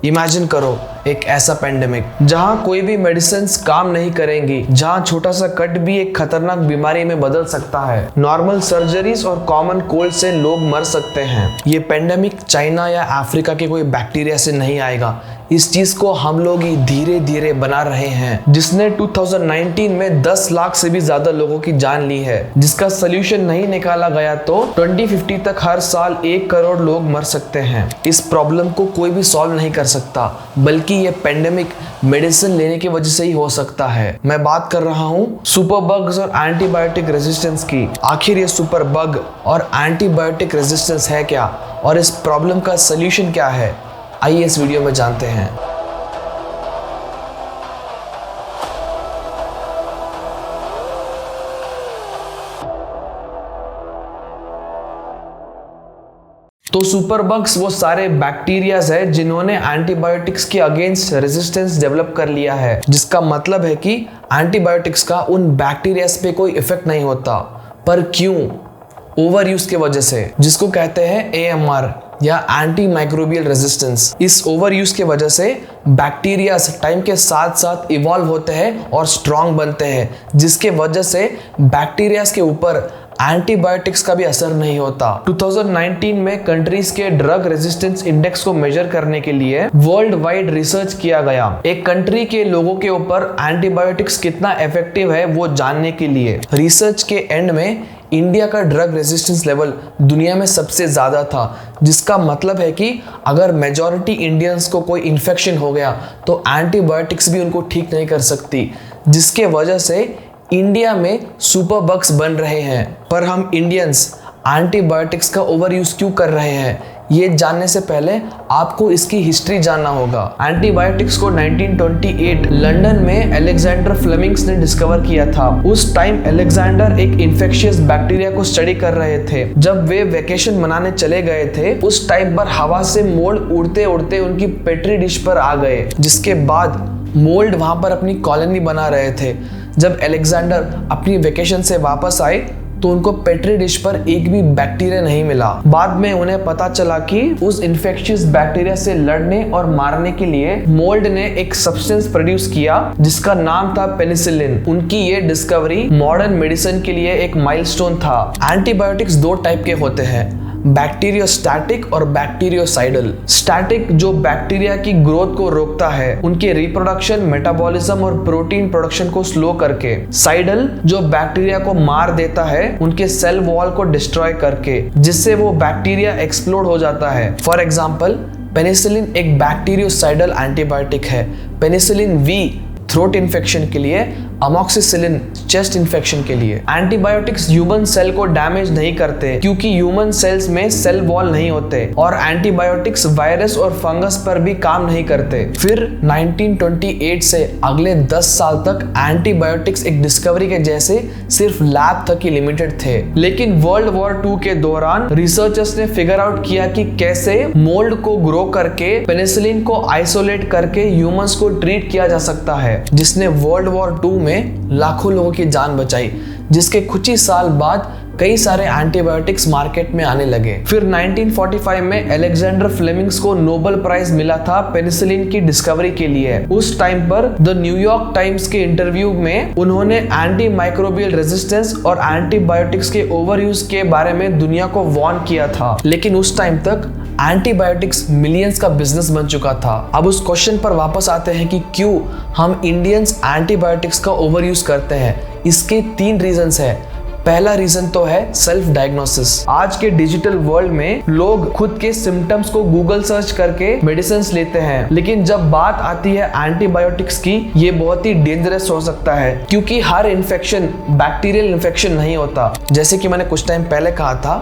Imagine करो एक ऐसा पेंडेमिक जहां कोई भी मेडिसिन काम नहीं करेंगी, जहां छोटा सा कट भी एक खतरनाक बीमारी में बदल सकता है। नॉर्मल सर्जरीज और कॉमन कोल्ड से लोग मर सकते हैं। ये पेंडेमिक चाइना या अफ्रीका के कोई बैक्टीरिया से नहीं आएगा। इस चीज को हम लोग ही धीरे धीरे बना रहे हैं, जिसने 2019 में 10 लाख से भी ज्यादा लोगों की जान ली है। जिसका सोल्यूशन नहीं निकाला गया तो 2050 तक हर साल 1 करोड़ लोग मर सकते हैं। इस प्रॉब्लम को कोई भी सॉल्व नहीं कर सकता, बल्कि ये पेंडेमिक मेडिसिन लेने की वजह से ही हो सकता है। मैं बात कर रहा हूँ सुपर बग्स और एंटीबायोटिक रेजिस्टेंस की। आखिर ये सुपर बग और एंटीबायोटिक रेजिस्टेंस है क्या, और इस प्रॉब्लम का सोल्यूशन क्या है, आइए इस वीडियो में जानते हैं। तो सुपर बग्स वो सारे बैक्टीरियाज है जिन्होंने एंटीबायोटिक्स के अगेंस्ट रेजिस्टेंस डेवलप कर लिया है, जिसका मतलब है कि एंटीबायोटिक्स का उन बैक्टीरियाज पे कोई इफेक्ट नहीं होता। पर क्यों? ओवर यूज के वजह से, जिसको कहते हैं AMR या एंटी माइक्रोबियल रेजिस्टेंस। इस ओवर यूज के वजह से बैक्टीरियाज टाइम के साथ साथ इवॉल्व होते हैं और स्ट्रांग बनते हैं, जिसके वजह से बैक्टीरियाज के ऊपर एंटीबायोटिक्स का भी असर नहीं होता। 2019 में कंट्रीज के ड्रग रेजिस्टेंस इंडेक्स को मेजर करने के लिए वर्ल्ड वाइड रिसर्च किया गया, एक कंट्री के लोगों के ऊपर एंटीबायोटिक्स कितना इफेक्टिव है वो जानने के लिए। रिसर्च के एंड में इंडिया का ड्रग रेजिस्टेंस लेवल दुनिया में सबसे ज्यादा था, जिसका मतलब है कि अगर मेजॉरिटी इंडियंस को कोई इन्फेक्शन हो गया तो एंटीबायोटिक्स भी उनको ठीक नहीं कर सकती, जिसके वजह से इंडिया में सुपर बग्स बन रहे हैं। पर हम इंडियंस एंटीबायोटिक्स का ओवर यूज क्यों कर रहे हैं, ये जानने से पहले आपको इसकी हिस्ट्री जानना होगा। एंटीबायोटिक्स को 1928 लंदन में अलेक्जेंडर फ्लेमिंग्स ने डिस्कवर किया था। उस टाइम अलेक्जेंडर एक इन्फेक्शियस बैक्टीरिया को स्टडी कर रहे थे। जब वे वेकेशन मनाने चले गए थे, उस टाइम पर हवा से मोल्ड उड़ते उड़ते उनकी पेट्री डिश पर आ गए, जिसके बाद मोल्ड वहां पर अपनी कॉलोनी बना रहे थे। जब अलेक्जेंडर अपनी वेकेशन से वापस आए तो उनको पेट्री डिश पर एक भी बैक्टीरिया नहीं मिला। बाद में उन्हें पता चला कि उस इन्फेक्शियस बैक्टीरिया से लड़ने और मारने के लिए मोल्ड ने एक सब्सटेंस प्रोड्यूस किया जिसका नाम था पेनिसिलिन। उनकी ये डिस्कवरी मॉडर्न मेडिसिन के लिए एक माइलस्टोन था। एंटीबायोटिक्स 2 टाइप के होते हैं, बैक्टीरियोस्टैटिक और बैक्टीरियोसाइडल। स्टैटिक जो बैक्टीरिया की ग्रोथ को रोकता है, उनके रिप्रोडक्शन, मेटाबॉलिज्म और प्रोटीन प्रोडक्शन को स्लो करके। साइडल जो बैक्टीरिया को मार देता है उनके सेल वॉल को डिस्ट्रॉय करके, जिससे वो बैक्टीरिया एक्सप्लोड हो जाता है। फॉर एग्जाम्पल, पेनिसिलिन एक बैक्टीरियोसाइडल एंटीबायोटिक है। पेनिसिलिन V थ्रोट इन्फेक्शन के लिए, अमॉक्सिसिलिन चेस्ट इन्फेक्शन के लिए। एंटीबायोटिक्स ह्यूमन सेल को डैमेज नहीं करते क्योंकि ह्यूमन सेल्स में सेल वॉल नहीं होते, और एंटीबायोटिक्स वायरस और फंगस पर भी काम नहीं करते। फिर 1928 से अगले 10 साल तक एंटीबायोटिक्स एक डिस्कवरी के जैसे सिर्फ लैब तक ही लिमिटेड थे। लेकिन वर्ल्ड वॉर 2 के दौरान रिसर्चर्स ने फिगर आउट किया कि कैसे मोल्ड को ग्रो करके पेनिसिलिन को आइसोलेट करके ह्यूमंस को ट्रीट किया जा सकता है, जिसने वर्ल्ड वॉर 2 में लाखों लोगों की जान बचाई। जिसके कुछ ही साल बाद कई सारे एंटीबायोटिक्स मार्केट में आने लगे। फिर 1945 में अलेक्जेंडर फ्लेमिंग्स को नोबेल प्राइज मिला था पेनिसिलिन की डिस्कवरी के लिए। उस टाइम पर द न्यूयॉर्क टाइम्स के इंटरव्यू में उन्होंने एंटी माइक्रोबियल रेजिस्टेंस और एंटीबायोटिक्स के ओवर यूज के बारे में दुनिया को वार्न किया था। लेकिन उस टाइम तक एंटीबायोटिक्स मिलियंस का बिजनेस बन चुका था। अब उस क्वेश्चन पर वापस आते हैं कि क्यों हम इंडियंस एंटीबायोटिक्स का ओवर यूज करते हैं। इसके 3 रीजंस है। पहला रीजन तो है सेल्फ डायग्नोसिस। आज के डिजिटल वर्ल्ड में लोग खुद के सिम्टम्स को गूगल सर्च करके मेडिसिन लेते हैं, लेकिन जब बात आती है एंटीबायोटिक्स की, ये बहुत ही डेंजरस हो सकता है क्योंकि हर इन्फेक्शन बैक्टीरियल इन्फेक्शन नहीं होता। जैसे कि मैंने कुछ टाइम पहले कहा था,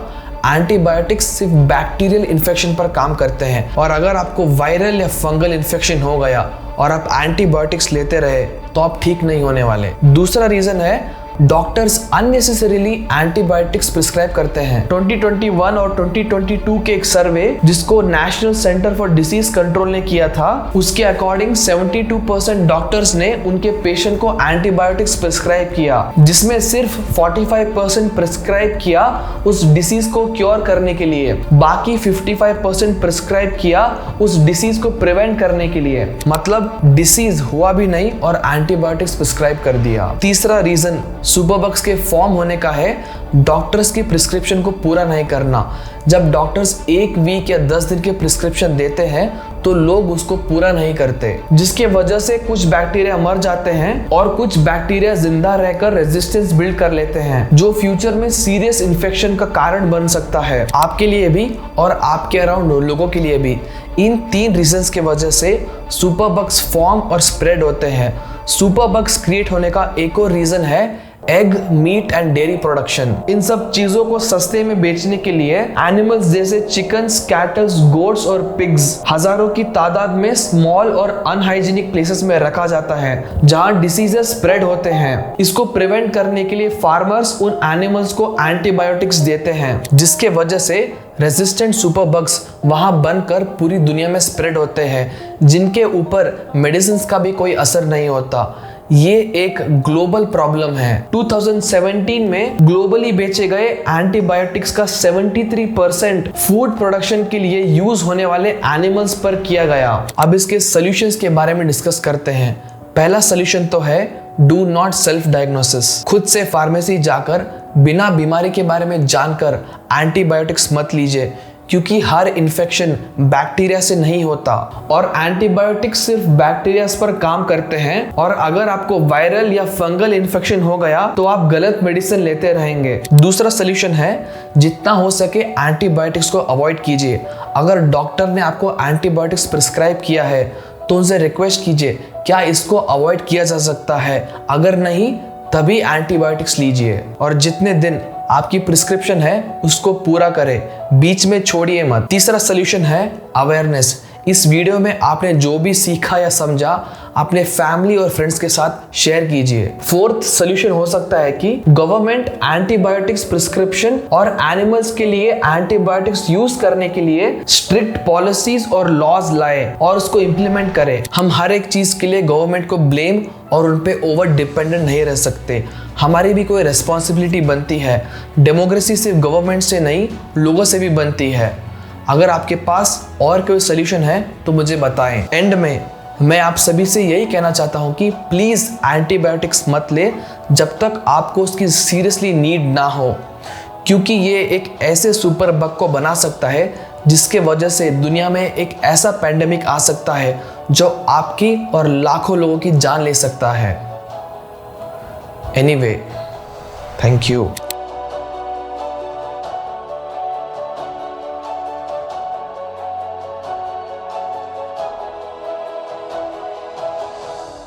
एंटीबायोटिक्स सिर्फ बैक्टीरियल इन्फेक्शन पर काम करते हैं, और अगर आपको वायरल या फंगल इन्फेक्शन हो गया और आप एंटीबायोटिक्स लेते रहे तो आप ठीक नहीं होने वाले। दूसरा रीजन है डॉक्टर्स अननेसेसरीली एंटीबायोटिक्स प्रिस्क्राइब करते हैं। 2021 और 2022 के एक सर्वे जिसको national centre for disease control ने किया था, उसके अकॉर्डिंग 72% डॉक्टर्स ने उनके पेशेंट को एंटीबायोटिक्स प्रिस्क्राइब किया, जिसमें सिर्फ 45% प्रिस्क्राइब किया उस डिसीज को क्योर करने के लिए, बाकी 55% प्रिस्क्राइब किया उस डिसीज को प्रिवेंट करने के लिए। मतलब डिसीज हुआ भी नहीं और एंटीबायोटिक्स प्रिस्क्राइब कर दिया। तीसरा रीजन सुपरबग्स के फॉर्म होने का है डॉक्टर्स की प्रिस्क्रिप्शन को पूरा नहीं करना। जब डॉक्टर्स 1 वीक या 10 दिन के प्रिस्क्रिप्शन देते हैं तो लोग उसको पूरा नहीं करते, जिसके वजह से कुछ बैक्टीरिया मर जाते हैं और कुछ बैक्टीरिया जिंदा रहकर रेजिस्टेंस बिल्ड कर लेते हैं, जो फ्यूचर में सीरियस इन्फेक्शन का कारण बन सकता है, आपके लिए भी और आपके अराउंड लोगों के लिए भी। इन 3 रीजंस के वजह से सुपरबग्स फॉर्म और स्प्रेड होते हैं। सुपरबग्स क्रिएट होने का एक और रीजन है egg, meat and dairy production. इन सब चीजों को सस्ते में बेचने के लिए एनिमल्स जैसे चिकन्स, कैटल्स, गोट्स और पिग्स हजारों की तादाद में स्मॉल और अनहाइजीनिक प्लेसेस में रखा जाता है जहां डिसीजेस स्प्रेड होते हैं। इसको प्रिवेंट करने के लिए फार्मर्स उन एनिमल्स को एंटीबायोटिक्स देते हैं, जिसके वजह से रेजिस्टेंट सुपरबग्स वहां बनकर पूरी दुनिया में स्प्रेड होते हैं, जिनके ऊपर मेडिसिन का भी कोई असर नहीं होता। ये एक ग्लोबल प्रॉब्लम है। 2017 में ग्लोबली बेचे गए एंटीबायोटिक्स का 73% फूड प्रोडक्शन के लिए यूज होने वाले एनिमल्स पर किया गया। अब इसके सॉल्यूशंस के बारे में डिस्कस करते हैं। पहला सॉल्यूशन तो है डू नॉट सेल्फ डायग्नोसिस। खुद से फार्मेसी जाकर बिना बीमारी के बारे में जानकर एंटीबायोटिक्स मत लीजिए, क्योंकि हर इन्फेक्शन बैक्टीरिया से नहीं होता और एंटीबायोटिक्स सिर्फ बैक्टीरिया पर काम करते हैं। और अगर आपको वायरल या फंगल इन्फेक्शन हो गया तो आप गलत मेडिसिन लेते रहेंगे। दूसरा सॉल्यूशन है जितना हो सके एंटीबायोटिक्स को अवॉइड कीजिए। अगर डॉक्टर ने आपको एंटीबायोटिक्स प्रिस्क्राइब किया है तो उनसे रिक्वेस्ट कीजिए क्या इसको अवॉइड किया जा सकता है, अगर नहीं तभी एंटीबायोटिक्स लीजिए। और जितने दिन आपकी प्रिस्क्रिप्शन है उसको पूरा करें, बीच में छोड़िए मत। तीसरा सॉल्यूशन है अवेयरनेस। इस वीडियो में आपने जो भी सीखा या समझा अपने फैमिली और फ्रेंड्स के साथ शेयर कीजिए। फोर्थ सॉल्यूशन हो सकता है कि गवर्नमेंट एंटीबायोटिक्स प्रिस्क्रिप्शन और एनिमल्स के लिए एंटीबायोटिक्स यूज करने के लिए स्ट्रिक्ट पॉलिसीज और लॉज लाए और उसको इम्प्लीमेंट करे। हम हर एक चीज के लिए गवर्नमेंट को ब्लेम और उन पे ओवर डिपेंडेंट नहीं रह सकते। हमारी भी कोई रिस्पॉन्सिबिलिटी बनती है। डेमोक्रेसी सिर्फ गवर्नमेंट से नहीं, लोगों से भी बनती है। अगर आपके पास और कोई सोल्यूशन है तो मुझे बताएं। एंड में मैं आप सभी से यही कहना चाहता हूं कि प्लीज़ एंटीबायोटिक्स मत ले जब तक आपको उसकी सीरियसली नीड ना हो, क्योंकि ये एक ऐसे सुपर बग को बना सकता है जिसके वजह से दुनिया में एक ऐसा पैंडेमिक आ सकता है जो आपकी और लाखों लोगों की जान ले सकता है। Anyway, thank you.